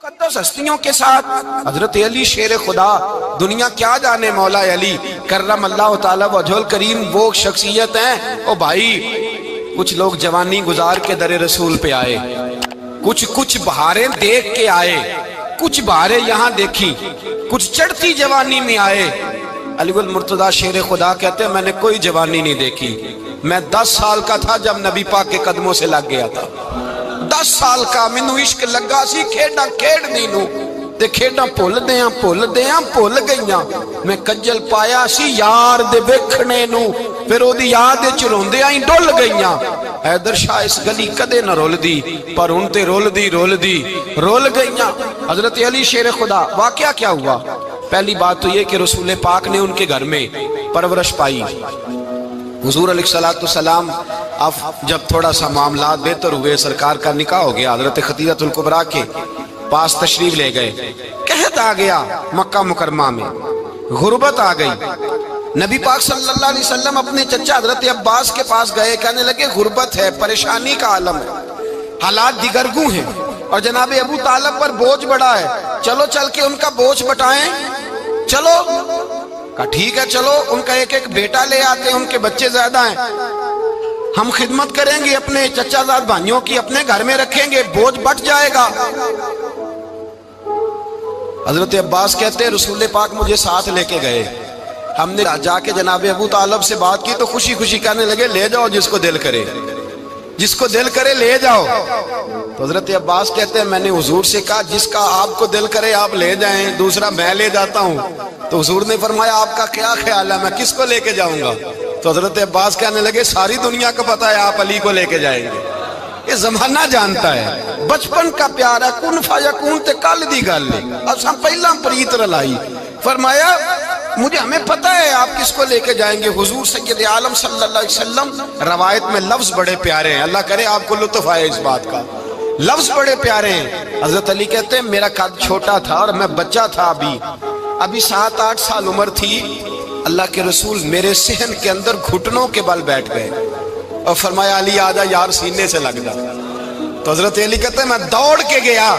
مقدس ہستیوں کے ساتھ حضرت علی شیر خدا، دنیا کیا جانے مولا علی کرم اللہ تعالی وجہ الکریم، وہ شخصیت ہیں۔ او بھائی، کچھ لوگ جوانی گزار کے در رسول پہ آئے، کچھ بہاریں دیکھ کے آئے، کچھ بہاریں یہاں دیکھی، کچھ چڑھتی جوانی میں آئے۔ علی المرتضیٰ شیر خدا کہتے ہیں میں نے کوئی جوانی نہیں دیکھی، میں 10 سال کا تھا جب نبی پاک کے قدموں سے لگ گیا تھا۔ 10 سال کا مینوں عشق لگا سی، کھیڈاں کھیڈنی نو تے کھیڈاں بھول گئیاں، میں کجل پایا سی یار دے ویکھنے نو، پھر او دی یاد وچ روندیاں ہی ڈل گئیاں۔ حیدر شاہ اس گلی کدے نہ رول دی، پر ہن تے رول گئیاں۔ حضرت علی شیر خدا، واقعہ کیا ہوا؟ پہلی بات تو یہ کہ رسول پاک نے ان کے گھر میں پرورش پائی۔ حضور علیہ السلام اب جب تھوڑا سا معاملات بہتر ہوئے، سرکار کا نکاح ہو گیا، حضرت خدیجہ الکبریٰ کے پاس تشریف لے گئے۔ قحط آ گیا مکہ مکرمہ میں، غربت آ گئی۔ نبی پاک صلی اللہ علیہ وسلم اپنے چچا حضرت عباس کے پاس گئے، کہنے لگے غربت ہے، پریشانی کا عالم ہے، حالات دیگرگوں ہیں، اور جناب ابو طالب پر بوجھ بڑا ہے، چلو چل کے ان کا بوجھ بٹائیں۔ چلو کہا ٹھیک ہے، چلو ان کا ایک بیٹا لے آتے ہیں، ان کے بچے زیادہ ہیں، ہم خدمت کریں گے اپنے چچا زاد بھائیوں کی، اپنے گھر میں رکھیں گے، بوجھ بٹ جائے گا۔ حضرت عباس کہتے ہیں رسول پاک مجھے ساتھ لے کے گئے، ہم نے جا کے جناب ابو طالب سے بات کی تو خوشی خوشی کہنے لگے لے جاؤ جس کو دل کرے لے جاؤ۔ تو حضرت عباس کہتے ہیں میں نے حضور سے کہا جس کا آپ کو دل کرے آپ لے جائیں، دوسرا میں لے جاتا ہوں۔ تو حضور نے فرمایا آپ کا کیا خیال ہے، میں کس کو لے کے جاؤں گا؟ تو حضرت عباس کہنے لگے ساری دنیا کو پتا ہے آپ علی کو لے کے جائیں گے، یہ زمانہ جانتا ہے، بچپن کا پیار ہے، کن فیکون تے کل دی گل ہے، اب ہم پہلا پریت رلائی۔ فرمایا ہمیں پتہ ہے آپ کس کو لے کے جائیں گے، حضور سید عالم صلی اللہ علیہ وسلم۔ روایت میں لفظ بڑے پیارے ہیں، اللہ کرے آپ کو لطف آئے اس بات کا، لفظ بڑے پیارے ہیں۔ حضرت علی کہتے ہیں میرا قد چھوٹا تھا اور میں بچہ تھا، ابھی 7-8 سال عمر تھی، اللہ کے رسول میرے صحن کے اندر گھٹنوں کے بل بیٹھ گئے اور فرمایا علی آجا یار سینے سے لگ جا۔ تو حضرت علی کہتے ہیں میں دوڑ کے گیا،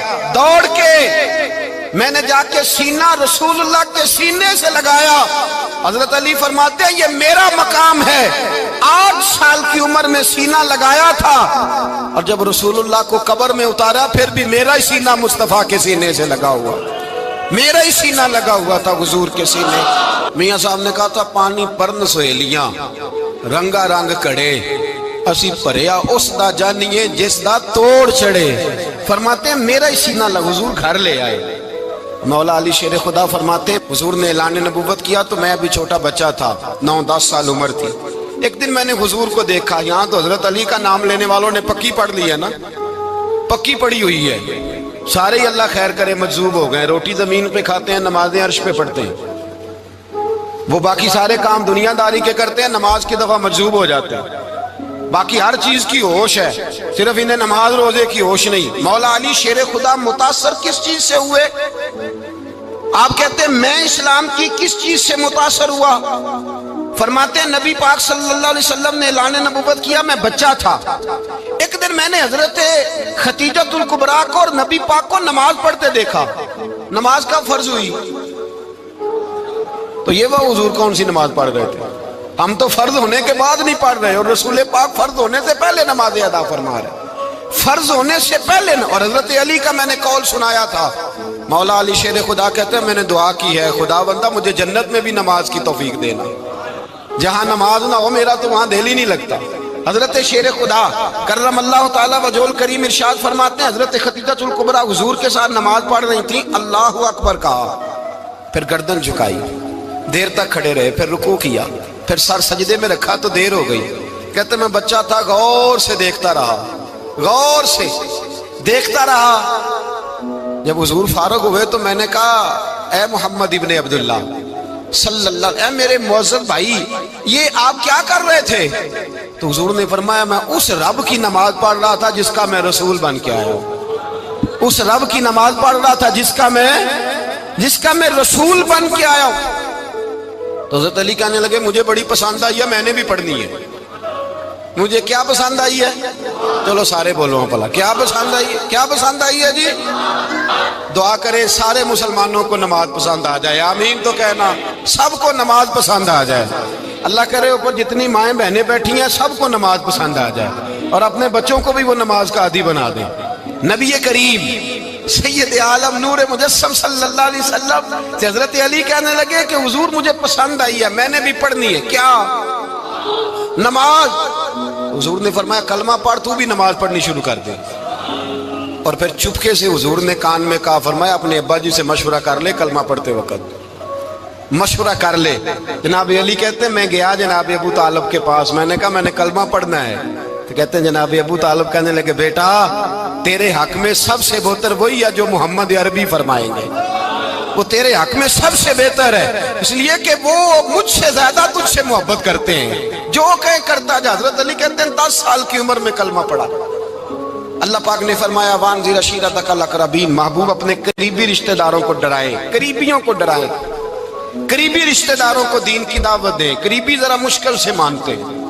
میں نے جا کے سینہ رسول اللہ کے سینے سے لگایا۔ حضرت علی فرماتے ہیں یہ میرا مقام ہے، 8 سال کی عمر میں سینہ لگایا تھا، اور جب رسول اللہ کو قبر میں اتارا پھر بھی میرا ہی سینہ مصطفیٰ کے سینے سے لگا ہوا، میرا ہی سینہ لگا ہوا تھا حضور کے سینے۔ میاں صاحب نے کہا تھا پانی پرن سہیلیاں رنگا رنگ کڑے، اسی پریا اس دا جانیے جس دا توڑ چڑے۔ فرماتے ہیں میرا ہی سینہ لگا، حضور گھر لے آئے۔ مولا علی شیر خدا فرماتے حضور نے اعلان نبوت کیا تو میں ابھی چھوٹا بچہ تھا، 9-10 سال عمر تھی۔ ایک دن میں نے حضور کو دیکھا، یہاں تو حضرت علی کا نام لینے والوں نے پکی پڑھ لی ہے نا، پکی پڑھی ہوئی ہے، سارے ہی اللہ خیر کرے مجذوب ہو گئے، روٹی زمین پہ کھاتے ہیں، نمازیں عرش پہ پڑھتے ہیں، وہ باقی سارے کام دنیا داری کے کرتے ہیں، نماز کی دفعہ مجذوب ہو جاتے ہیں، باقی ہر چیز کی ہوش ہے، صرف انہیں نماز روزے کی ہوش نہیں۔ مولا علی شیر خدا متاثر کس چیز سے ہوئے؟ آپ کہتے ہیں میں اسلام کی کس چیز سے متاثر ہوا؟ فرماتے ہیں نبی پاک صلی اللہ علیہ وسلم نے اعلان نبوت کیا، میں بچہ تھا، ایک دن میں نے حضرت خدیجہ الکبریٰ کو اور نبی پاک کو نماز پڑھتے دیکھا۔ نماز کب فرض ہوئی؟ تو یہ وہ حضور کون سی نماز پڑھ رہے تھے؟ ہم تو فرض ہونے کے بعد نہیں پڑھ رہے، اور رسول پاک فرض ہونے سے پہلے نماز ادا فرما رہے، فرض ہونے سے پہلے۔ اور حضرت علی کا میں نے قول سنایا تھا، مولا علی شیر خدا کہتے ہیں میں نے دعا کی ہے خدا بندہ مجھے جنت میں بھی نماز کی توفیق دینا، جہاں نماز نہ ہو میرا تو وہاں دل ہی نہیں لگتا۔ حضرت شیر خدا کرم اللہ تعالی وجہ الکریم ارشاد فرماتے ہیں حضرت خدیجہ الکبریٰ حضور کے ساتھ نماز پڑھ رہی تھی، اللہ اکبر کہا، پھر گردن جھکائی، دیر تک کھڑے رہے، پھر رکوع کیا، پھر سر سجدے میں رکھا تو دیر ہو گئی۔ کہتے میں بچہ تھا، غور سے دیکھتا رہا، جب حضور فارغ ہوئے تو میں نے کہا اے محمد ابن عبداللہ صلی اللہ علیہ، اے میرے معزز بھائی یہ آپ کیا کر رہے تھے؟ تو حضور نے فرمایا میں اس رب کی نماز پڑھ رہا تھا جس کا میں رسول بن کے آیا ہوں، اس رب کی نماز پڑھ رہا تھا جس کا میں رسول بن کے آیا ہوں۔ تو حضرت علی کہنے لگے مجھے بڑی پسند آئی ہے، میں نے بھی پڑھنی ہے۔ مجھے کیا پسند آئی ہے؟ چلو سارے بولو بھلا کیا پسند آئی ہے؟ کیا پسند آئی ہے جی؟ دعا کرے سارے مسلمانوں کو نماز پسند آ جائے، آمین تو کہنا، سب کو نماز پسند آ جائے۔ اللہ کرے اوپر جتنی مائیں بہنیں بیٹھی ہیں سب کو نماز پسند آ جائے، اور اپنے بچوں کو بھی وہ نماز کا عادی بنا دیں۔ نبی کریم سید عالم نور مجسم صلی اللہ علیہ وسلم سے حضرت علی کہنے لگے کہ حضور مجھے پسند آئی ہے، میں نے بھی پڑھنی ہے۔ کیا؟ نماز۔ حضور نے فرمایا کلمہ پڑھ، تو بھی نماز پڑھنی شروع کر دے۔ اور پھر چپکے سے حضور نے کان میں کہا، فرمایا اپنے ابا جی سے مشورہ کر لے کلمہ پڑھتے وقت، مشورہ کر لے۔ جناب علی کہتے ہیں میں گیا جناب ابو طالب کے پاس، میں نے کہا میں نے کلمہ پڑھنا ہے، تو کہتے ہیں جناب ابو طالب کہنے لگے بیٹا تیرے حق میں سب سے بہتر وہی ہے جو محمد عربی فرمائیں گے، وہ تیرے حق میں سب سے بہتر ہے، اس لیے کہ وہ مجھ سے زیادہ تجھ سے محبت کرتے ہیں، جو کہے کرتا جا۔ حضرت علی کہتے ہیں 10 سال کی عمر میں کلمہ پڑھا۔ اللہ پاک نے فرمایا وانذر عشیرتک الاقربین، محبوب اپنے قریبی رشتہ داروں کو ڈرائیں، قریبیوں کو ڈرائیں، قریبی رشتہ داروں کو دین کی دعوت دیں۔ قریبی ذرا مشکل سے مانتے ہیں،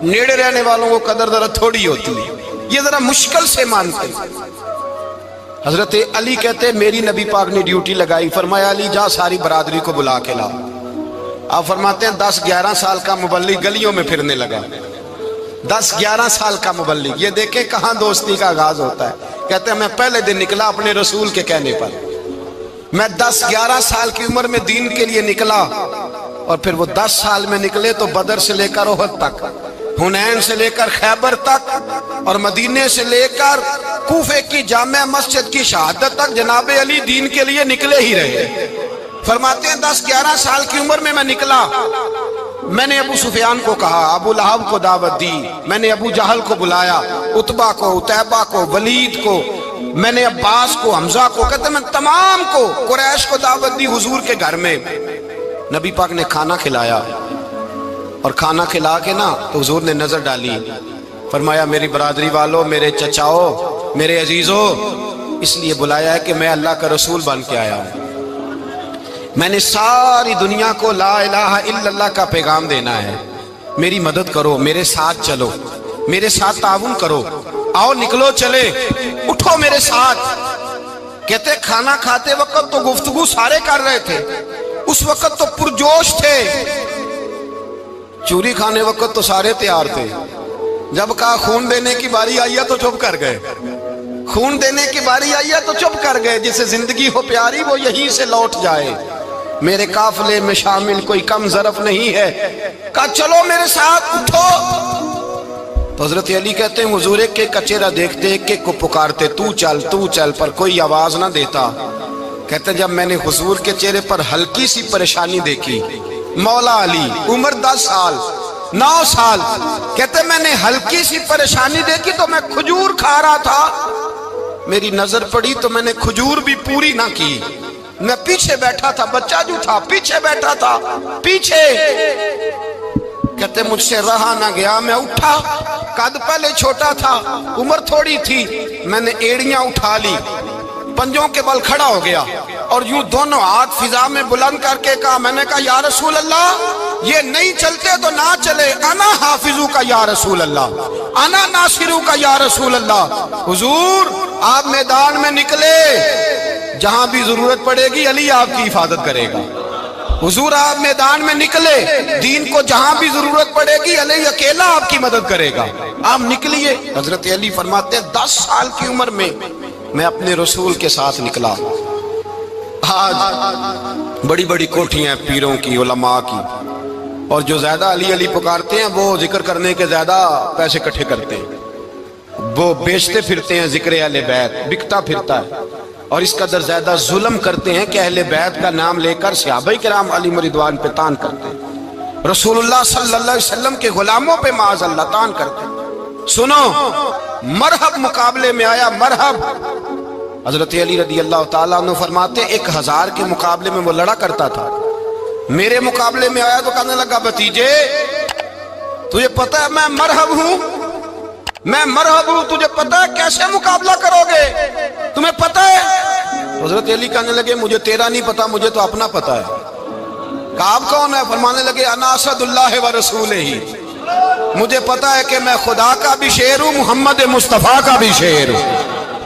نیڑے رہنے والوں کو قدر ذرا تھوڑی ہوتی ہے، یہ ذرا مشکل سے مانتے ہیں۔ حضرت علی کہتے ہیں میری نبی پاک نے ڈیوٹی لگائی، فرمایا علی جا ساری برادری کو بلا کے لا۔ آپ فرماتے ہیں 10-11 سال کا مبلغ گلیوں میں پھرنے لگا، 10-11 سال کا مبلغ، یہ دیکھیں کہاں دوستی کا آغاز ہوتا ہے۔ کہتے ہیں میں پہلے دن نکلا اپنے رسول کے کہنے پر، میں 10-11 سال کی عمر میں دین کے لیے نکلا، اور پھر وہ 10 سال میں نکلے تو بدر سے لے کر احد تک، حنین سے لے کر خیبر تک، اور مدینے سے لے کر کوفے کی جامع مسجد کی شہادت تک جناب علی دین کے لیے نکلے ہی رہے۔ فرماتے ہیں 10-11 سال کی عمر میں نکلا، میں نے ابو سفیان کو کہا، ابو لہب کو دعوت دی، میں نے ابو جہل کو بلایا، عتبہ کو، عتیبہ کو، ولید کو، میں نے عباس کو، حمزہ کو، کہتے میں تمام کو، قریش کو دعوت دی حضور کے گھر میں۔ نبی پاک نے کھانا کھلایا، اور کھانا کھلا کے نا تو حضور نے نظر ڈالی، فرمایا میری برادری والوں، میرے چچاؤ، میرے عزیزوں، اس لیے بلایا ہے کہ میں اللہ کا رسول بن کے آیا ہوں، میں نے ساری دنیا کو لا الہ الا اللہ کا پیغام دینا ہے، میری مدد کرو، میرے ساتھ چلو، میرے ساتھ تعاون کرو، آؤ نکلو چلے، اٹھو میرے ساتھ۔ کہتے کھانا کھاتے وقت تو گفتگو سارے کر رہے تھے، اس وقت تو پرجوش تھے، چوری کھانے وقت تو سارے تیار تھے، جب کہا خون دینے کی باری آئی ہے تو چپ کر گئے، خون دینے کی باری آئی ہے تو چپ کر گئے، جسے زندگی ہو پیاری وہ یہیں سے لوٹ جائے، میرے قافلے میں شامل کوئی کم ظرف نہیں ہے، کہا چلو میرے ساتھ اٹھو۔ تو حضرت علی کہتے ہیں حضور ایک کا چہرہ دیکھتے ایک ایک کو پکارتے، تو چل، پر کوئی آواز نہ دیتا۔ کہتے ہیں جب میں نے حضور کے چہرے پر ہلکی سی پریشانی دیکھی، مولا علی عمر 10 سال 9 سال، کہتے میں نے ہلکی سی پریشانی دیکھی تو میں کھجور کھا رہا تھا، میری نظر پڑی تو میں نے کھجور بھی پوری نہ کی، میں پیچھے بیٹھا تھا، بچہ جو تھا پیچھے بیٹھا تھا، پیچھے۔ کہتے مجھ سے رہا نہ گیا، میں اٹھا، قد پہلے چھوٹا تھا، عمر تھوڑی تھی، میں نے ایڑیاں اٹھا لی، پنجوں کے بل کھڑا ہو گیا، اور یوں دونوں ہاتھ فضا میں بلند کر کے کہا، میں نے کہا یا رسول اللہ یہ نہیں چلتے تو نہ چلے، انا حافظو کا یا رسول اللہ، انا ناصرو کا یا رسول اللہ۔ حضور آپ میدان میں نکلے، جہاں بھی ضرورت پڑے گی علی آپ کی حفاظت کرے گا، حضور آپ میدان میں نکلے، دین کو جہاں بھی ضرورت پڑے گی علی اکیلا آپ کی مدد کرے گا، آپ نکلیے۔ حضرت علی فرماتے ہیں 10 سال کی عمر میں میں اپنے رسول کے ساتھ نکلا۔ آج بڑی بڑی کوٹھیاں پیروں کی، علماء کی، اور جو زیادہ علی علی پکارتے ہیں وہ ذکر کرنے کے زیادہ پیسے اکٹھے کرتے ہیں، وہ بیچتے پھرتے ہیں ذکر اہل بیت، بکتا پھرتا ہے، اور اس قدر زیادہ ظلم کرتے ہیں کہ اہل بیت کا نام لے کر صحابہ کرام علی رضوان پہ تان کرتے ہیں، رسول اللہ صلی اللہ علیہ وسلم کے غلاموں پہ معاذ اللہ تان کرتے ہیں۔ سنو، مرحب مقابلے میں آیا، مرحب۔ حضرت علی رضی اللہ تعالیٰ عنہ فرماتے 1000 کے مقابلے میں وہ لڑا کرتا تھا، میرے مقابلے میں آیا تو کہنے لگا بھتیجے تجھے پتہ ہے میں مرحب ہوں، میں مرحب ہوں، تجھے پتہ ہے کیسے مقابلہ کرو گے، تمہیں پتہ ہے؟ حضرت علی کہنے لگے مجھے تیرا نہیں پتا، مجھے تو اپنا پتہ ہے۔ کہا آپ کون ہے؟ فرمانے لگے انا اسد اللہ و رسولہ، مجھے پتا ہے کہ میں خدا کا بھی شعر ہوں، محمد مصطفیٰ کا بھی شعر ہوں۔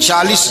40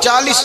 40।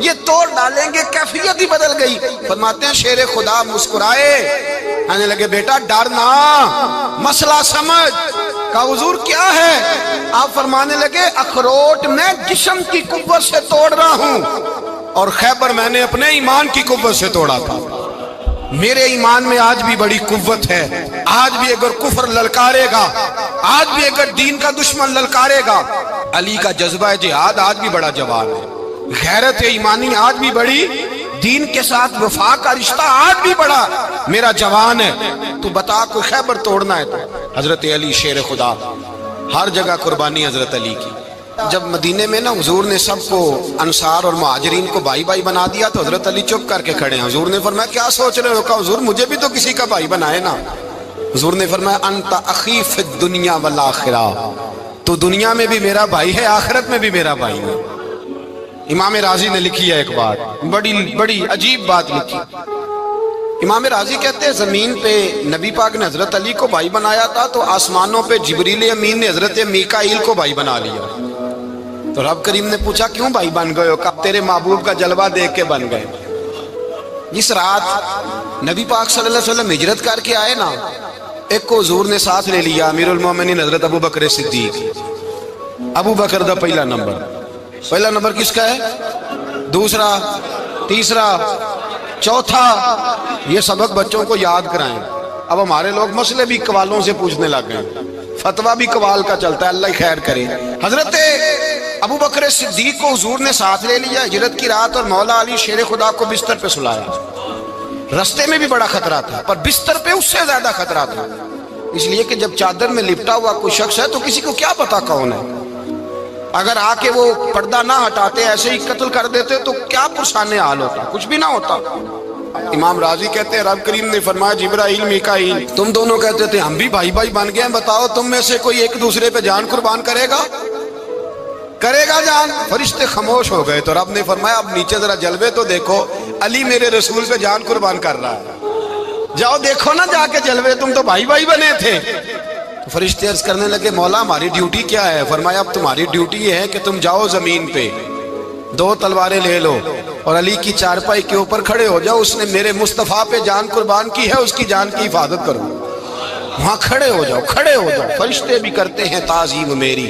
یہ توڑ ڈالیں گے، کیفیت ہی بدل گئی۔ فرماتے ہیں شیر خدا مسکرائے، کہنے لگے بیٹا ڈرنا، مسئلہ سمجھ۔ کہا حضور کیا ہے؟ آپ فرمانے لگے اخروٹ میں جسم کی قوت سے توڑ رہا ہوں، اور خیبر میں نے اپنے ایمان کی قوت سے توڑا تھا۔ میرے ایمان میں آج بھی بڑی قوت ہے، آج بھی اگر کفر للکارے گا، آج بھی اگر دین کا دشمن للکارے گا، علی کا جذبہ جہاد آج بھی بڑا جوان ہے، غیرت ایمانی آج بھی بڑی، دین کے ساتھ وفا کا رشتہ آج بھی بڑا میرا جوان ہے۔ تو بتا کوئی خیبر توڑنا ہے تو حضرت علی شیر خدا، ہر جگہ قربانی حضرت علی کی۔ جب مدینے میں نا حضور نے سب کو انصار اور مہاجرین کو بھائی بھائی بنا دیا تو حضرت علی چپ کر کے کھڑے ہیں۔ حضور نے فرمایا کیا سوچ رہے ہو؟ کہا حضور مجھے بھی تو کسی کا بھائی بنائے نا۔ حضور نے فرمایا انت اخی فی الدنیا والآخرہ، تو دنیا میں بھی میرا بھائی ہے، آخرت میں بھی میرا بھائی ہے۔ امام راضی نے لکھی ہے ایک بات، بڑی عجیب بات لکھی۔ امام راضی کہتے ہیں زمین پہ نبی پاک نے حضرت علی کو بھائی بنایا تھا تو آسمانوں پہ جبریل امین نے حضرت میکائیل کو بھائی بنا لیا۔ تو رب کریم نے پوچھا کیوں بھائی بن گئے ہو؟ کہا تیرے محبوب کا جلوہ دیکھ کے بن گئے۔ جس رات نبی پاک صلی اللہ علیہ وسلم ہجرت کر کے آئے نا، ایک کو حضور نے ساتھ لے لیا، امیر المومنین حضرت ابو بکر صدیق۔ ابو بکر دا پہلا نمبر کس کا ہے؟ دوسرا، تیسرا، چوتھا۔ یہ سبق بچوں کو یاد کرائیں۔ اب ہمارے لوگ مسئلے بھی قوالوں سے پوچھنے لگ گئے، فتویٰ بھی قوال کا چلتا ہے، اللہ خیر کرے۔ حضرت ابو بکر صدیق کو حضور نے ساتھ لے لیا ہجرت کی رات، اور مولا علی شیر خدا کو بستر پہ سلایا۔ رستے میں بھی بڑا خطرہ تھا، پر بستر پہ اس سے زیادہ خطرہ تھا، اس لیے کہ جب چادر میں لپٹا ہوا کوئی شخص ہے تو کسی کو کیا پتا کون ہے۔ اگر آ کے وہ پردہ نہ ہٹاتے، ایسے ہی قتل کر دیتے تو کیا پرسان حال ہوتا، کچھ بھی نہ ہوتا۔ امام راضی کہتے ہیں رب کریم نے فرمایا جبرائیل میکائیل تم دونوں کہتے تھے ہم بھی بھائی بھائی بن گئے ہیں، بتاؤ تم میں سے کوئی ایک دوسرے پہ جان قربان کرے گا جان؟ فرشتے خاموش ہو گئے۔ تو رب نے فرمایا اب نیچے ذرا جلوے تو دیکھو، علی میرے رسول پہ جان قربان کر رہا ہے، جاؤ دیکھو نا جا کے جلوے، تم تو بھائی بھائی بنے تھے۔ تو فرشتے عرض کرنے لگے مولا ہماری ڈیوٹی کیا ہے؟ فرمایا اب تمہاری ڈیوٹی یہ ہے کہ تم جاؤ زمین پہ، 2 تلواریں لے لو اور علی کی چارپائی کے اوپر کھڑے ہو جاؤ، اس نے میرے مصطفیٰ پہ جان قربان کی ہے، اس کی جان کی حفاظت کرو۔ وہاں کھڑے ہو جاؤ۔ فرشتے بھی کرتے ہیں تعظیم میری،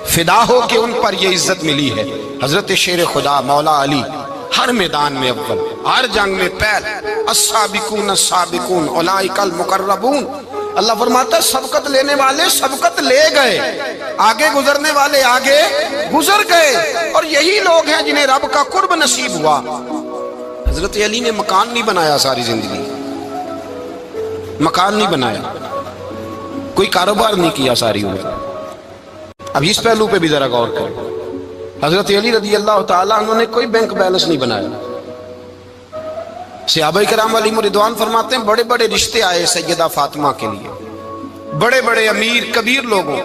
فدا ہو کہ ان پر یہ عزت ملی ہے۔ حضرت شیر خدا مولا علی ہر میدان میں اول، ہر جنگ میں پہل، السابقون السابقون اولئک المقربون۔ اللہ فرماتا ہے سبقت لینے والے سبقت لے گئے، آگے گزرنے والے آگے گزر گئے، اور یہی لوگ ہیں جنہیں رب کا قرب نصیب ہوا۔ حضرت علی نے مکان نہیں بنایا، ساری زندگی مکان نہیں بنایا، کوئی کاروبار نہیں کیا ساری عمر۔ اب اس پہلو پہ بھی ذرا غور کریں، حضرت علی رضی اللہ تعالیٰ انہوں نے کوئی بینک بیلنس نہیں بنایا۔ صحابہ کرام علیہم رضوان فرماتے ہیں بڑے بڑے رشتے آئے سیدہ فاطمہ کے لیے، بڑے بڑے امیر کبیر لوگوں،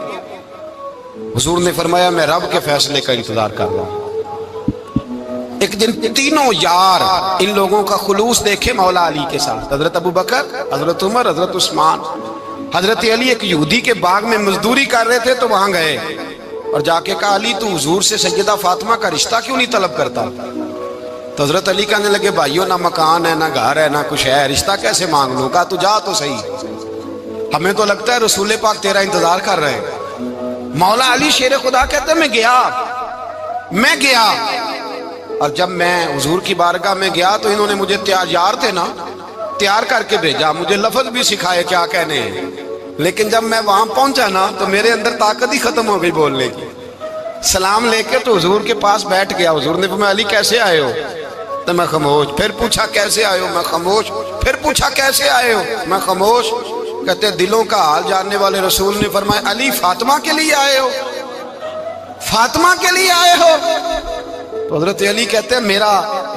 حضور نے فرمایا میں رب کے فیصلے کا انتظار کر رہا ہوں۔ ایک دن تینوں یار ان لوگوں کا خلوص دیکھے مولا علی کے ساتھ، حضرت ابو بکر، حضرت عمر، حضرت عثمان۔ حضرت علی ایک یہودی کے باغ میں مزدوری کر رہے تھے تو وہاں گئے اور جا کے کہا علی تو حضور سے سیدہ فاطمہ کا رشتہ کیوں نہیں طلب کرتا؟ تو حضرت علی کہنے لگے بھائیو نہ مکان ہے، نہ گھر ہے، نہ کچھ ہے، رشتہ کیسے مانگ لوں؟ کہا تو جا تو صحیح، ہمیں تو لگتا ہے رسول پاک تیرا انتظار کر رہے ہیں۔ مولا علی شیر خدا کہتے ہیں میں گیا اور جب میں حضور کی بارگاہ میں گیا تو انہوں نے مجھے یار تھے نا، تیار کر کے بھیجا، مجھے لفظ بھی سکھائے کیا کہنے ہیں، لیکن جب میں وہاں پہنچا نا تو میرے اندر طاقت ہی ختم ہو گئی بولنے کی۔ سلام لے کے تو حضور کے پاس بیٹھ گیا، حضور نے فرمایا علی کیسے آئے ہو؟ تو میں خاموش، پھر پوچھا کیسے آئے ہو؟ میں خاموش، پھر پوچھا کیسے آئے ہو؟ میں خاموش۔ کہتے دلوں کا حال جاننے والے رسول نے فرمایا علی فاطمہ کے لیے آئے ہو؟ فاطمہ کے لیے آئے ہو؟ تو حضرت علی کہتے ہیں میرا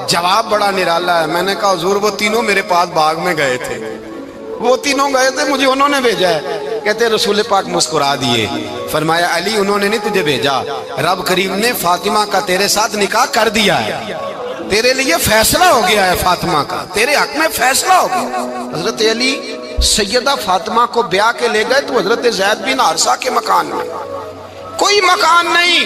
جواب بڑا نرالا ہے۔ میں نے کہا حضور وہ تینوں میرے پاس باغ میں گئے تھے، وہ تینوں گئے تھے، مجھے انہوں نے بھیجا ہے۔ کہتے رسول پاک مسکرا دیے، فرمایا علی انہوں نے نہیں تجھے بھیجا، رب کریم نے فاطمہ کا تیرے ساتھ نکاح کر دیا ہے، تیرے لیے فیصلہ ہو گیا ہے، فاطمہ کا تیرے حق میں فیصلہ ہو گیا۔ حضرت علی سیدہ فاطمہ کو بیاہ کے لے گئے تو حضرت زید بن حارثہ کے مکان میں، کوئی مکان نہیں،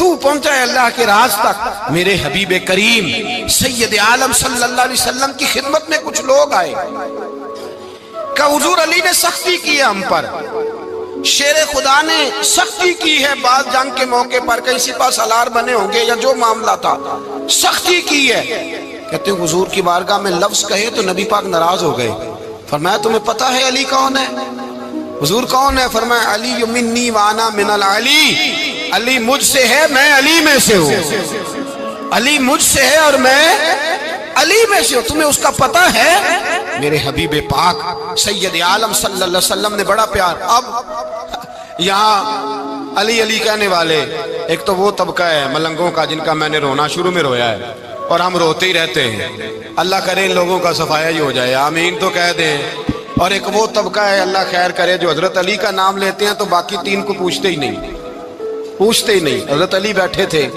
تو پہنچا ہے اللہ کے راز تک۔ میرے حبیب کریم سید عالم صلی اللہ علیہ وسلم کی خدمت میں کچھ لوگ آئے کہ حضور علی نے سختی کی ہے ہم پر، شیر خدا نے سختی کی ہے، بعض جنگ کے موقع پر کہیں سپہ سالار بنے ہوں گے یا جو معاملہ تھا، سختی کی ہے۔ کہتے ہیں حضور کی بارگاہ میں لفظ کہے تو نبی پاک ناراض ہو گئے۔ فرمایا تمہیں پتہ ہے علی کون ہے؟ حضور کون ہے؟ فرمایا علی منی وانا من العلی، علی مجھ سے ہے میں علی میں سے ہوں، علی مجھ سے ہے اور میں علی میں سے ہوں، تمہیں اس کا پتہ ہے؟ میرے حبیب پاک سید عالم صلی اللہ علیہ وسلم نے بڑا پیار۔ اب یہاں علی علی کہنے والے ایک تو وہ طبقہ ہے ملنگوں کا جن کا میں نے رونا شروع میں رویا ہے اور ہم روتے ہی رہتے ہیں، اللہ کرے ان لوگوں کا صفایا ہی ہو جائے، آمین تو کہہ دیں۔ اور ایک وہ طبقہ ہے اللہ خیر کرے جو حضرت علی کا نام لیتے ہیں تو باقی تین کو پوچھتے ہی نہیں، پوچھتے ہی نہیں۔ حضرت علی بیٹھے تھے،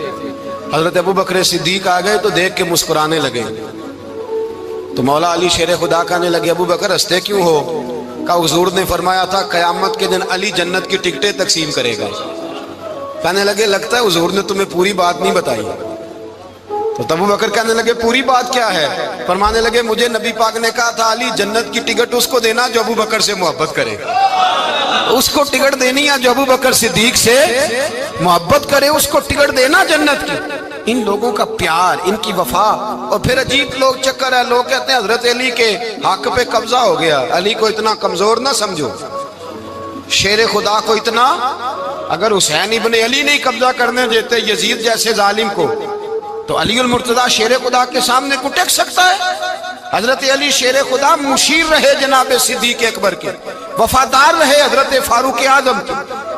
حضرت ابو بکر صدیق آ گئے تو دیکھ کے مسکرانے لگے، تو مولا علی شیر خدا کہنے لگے ابو بکر ہنستے کیوں ہو؟ کہ حضور نے فرمایا تھا قیامت کے دن علی جنت کی ٹکٹیں تقسیم کرے گا۔ کہنے لگے لگتا ہے حضور نے تمہیں پوری بات نہیں بتائی۔ تو ابو بکر کہنے لگے پوری بات کیا ہے؟ فرمانے لگے مجھے نبی پاک نے کہا تھا علی جنت کی ٹکٹ اس کو دینا جو ابو بکر سے محبت کرے، اس کو ٹکٹ دینی ہے جو ابو بکر صدیق سے محبت کرے، اس کو ٹکٹ دینا جنت کی۔ ان لوگوں کا پیار، ان کی وفا۔ اور پھر عجیب لوگ چکر ہے، لوگ کہتے ہیں حضرت علی کے حق پہ قبضہ ہو گیا، علی کو اتنا کمزور نہ سمجھو، شیر خدا کو اتنا، اگر حسین ابن علی نہیں قبضہ کرنے دیتے یزید جیسے ظالم کو تو علی المرتضیٰ شیر خدا کے سامنے کو ٹک سکتا ہے؟ حضرت علی شیر خدا مشیر رہے جناب صدیق اکبر کے، وفادار رہے حضرت فاروق اعظم کے،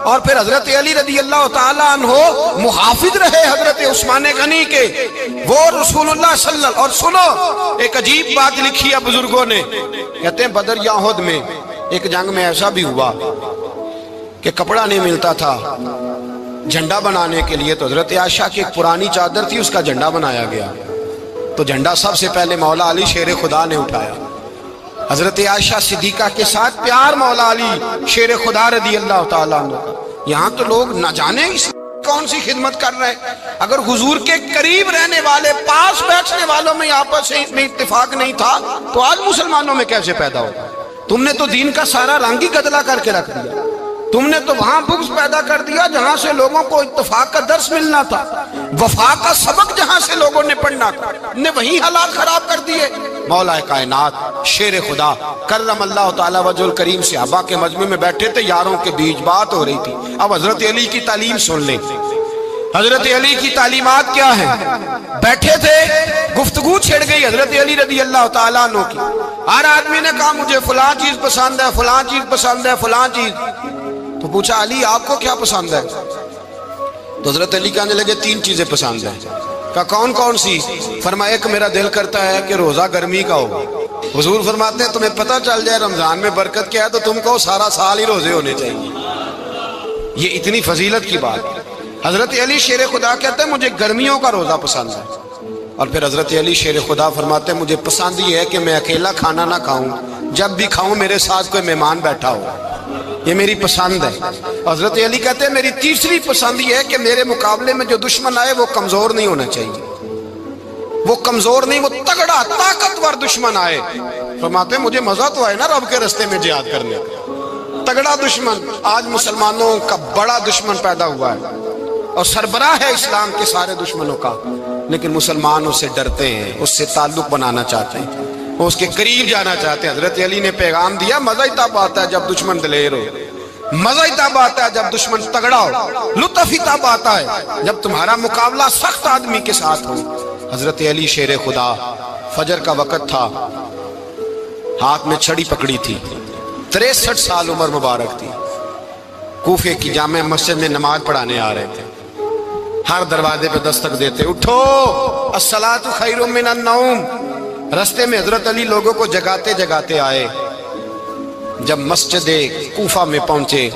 اور پھر حضرت علی رضی اللہ تعالیٰ عنہ محافظ رہے حضرت عثمان غنی کے، وہ رسول اللہ صلی اللہ۔ اور سنو ایک عجیب بات لکھی ہے بزرگوں نے، کہتے ہیں بدر یا احد میں ایک جنگ میں ایسا بھی ہوا کہ کپڑا نہیں ملتا تھا جھنڈا بنانے کے لیے، تو حضرت عائشہ کی ایک پرانی چادر تھی اس کا جھنڈا بنایا گیا، تو جھنڈا سب سے پہلے مولا علی شیر خدا نے اٹھایا۔ حضرت عائشہ صدیقہ کے ساتھ پیار مولا علی شیر خدا رضی اللہ تعالیٰ عنہ کا۔ یہاں تو لوگ نہ جانے کون سی خدمت کر رہے ہیں۔ اگر حضور کے قریب رہنے والے، پاس بیٹھنے والوں میں آپس میں اتفاق نہیں تھا تو آج مسلمانوں میں کیسے پیدا ہوگا؟ تم نے تو دین کا سارا رنگ ہی گدلا کر کے رکھ دیا، تم نے تو وہاں بغض پیدا کر دیا جہاں سے لوگوں کو اتفاق کا درس ملنا تھا، وفا کا سبق جہاں سے لوگوں نے پڑھنا تھا، نے وہی حالات خراب کر دیے۔ مولا کائنات شیر خدا کرم اللہ تعالی وجہ الکریم صحابہ کے مجمع میں بیٹھے تھے، یاروں کے بیچ بات ہو رہی تھی۔ اب حضرت علی کی تعلیم سن لیں، حضرت علی کی تعلیمات کیا ہیں؟ بیٹھے تھے، گفتگو چھڑ گئی حضرت علی رضی اللہ تعالیٰ عنہ کی۔ ہر آدمی نے کہا مجھے فلاں چیز پسند ہے، فلاں چیز پسند ہے، فلاں چیز۔ تو پوچھا علی آپ کو کیا پسند ہے؟ تو حضرت علی کہنے لگے تین چیزیں پسند ہیں۔ کہا کون کون سی؟ فرمایا ایک میرا دل کرتا ہے کہ روزہ گرمی کا ہو۔ حضور فرماتے ہیں تمہیں پتہ چل جائے رمضان میں برکت کیا ہے تو تم کو سارا سال ہی روزے ہونے چاہیے، یہ اتنی فضیلت کی بات۔ حضرت علی شیر خدا کہتے ہیں مجھے گرمیوں کا روزہ پسند ہے۔ اور پھر حضرت علی شیر خدا فرماتے ہیں مجھے پسند یہ ہے کہ میں اکیلا کھانا نہ کھاؤں، جب بھی کھاؤں میرے ساتھ کوئی مہمان بیٹھا ہو، یہ میری پسند ہے۔ حضرت علی کہتے ہیں میری تیسری پسند یہ ہے کہ میرے مقابلے میں جو دشمن آئے وہ کمزور نہیں ہونا چاہیے، وہ کمزور نہیں، وہ تگڑا طاقتور دشمن آئے۔ فرماتے ہیں مجھے مزہ تو آئے نا رب کے رستے میں جہاد کرنے کا، تگڑا دشمن۔ آج مسلمانوں کا بڑا دشمن پیدا ہوا ہے اور سربراہ ہے اسلام کے سارے دشمنوں کا، لیکن مسلمان اس سے ڈرتے ہیں، اس سے تعلق بنانا چاہتے ہیں، وہ اس کے قریب جانا چاہتے ہیں۔ حضرت علی نے پیغام دیا مزہ ہی تب آتا ہے جب دشمن دلیر ہو، مزہ ہی تب آتا ہے جب دشمن تگڑا ہو، لطف ہی تب آتا ہے جب تمہارا مقابلہ سخت آدمی کے ساتھ ہو۔ حضرت علی شیر خدا، فجر کا وقت تھا، ہاتھ میں چھڑی پکڑی تھی، 63 سال عمر مبارک تھی، کوفے کی جامع مسجد میں نماز پڑھانے آ رہے تھے۔ ہر دروازے پہ دستک دیتے اٹھو الصلاۃ خیر من النوم۔ رستے میں حضرت علی لوگوں کو جگاتے جگاتے آئے۔ جب مسجد کوفہ میں پہنچے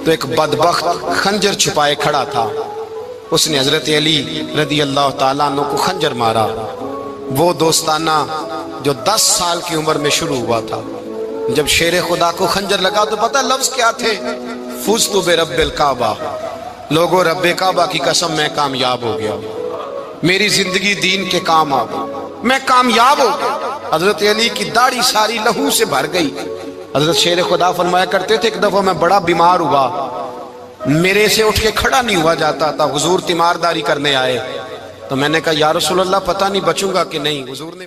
تو ایک بدبخت خنجر چھپائے کھڑا تھا، اس نے حضرت علی رضی اللہ تعالیٰ عنہ کو خنجر مارا۔ وہ دوستانہ جو 10 سال کی عمر میں شروع ہوا تھا، جب شیر خدا کو خنجر لگا تو پتہ لفظ کیا تھے؟ فزت برب الکعبہ، لوگوں رب کعبہ کی قسم میں کامیاب ہو گیا، میری زندگی دین کے کام آ گئی، میں کامیاب ہو گیا۔ حضرت علی کی داڑھی ساری لہو سے بھر گئی۔ حضرت شیر خدا فرمایا کرتے تھے ایک دفعہ میں بڑا بیمار ہوا، میرے سے اٹھ کے کھڑا نہیں ہوا جاتا تھا، حضور تیمارداری کرنے آئے تو میں نے کہا یا رسول اللہ پتہ نہیں بچوں گا کہ نہیں، حضور نے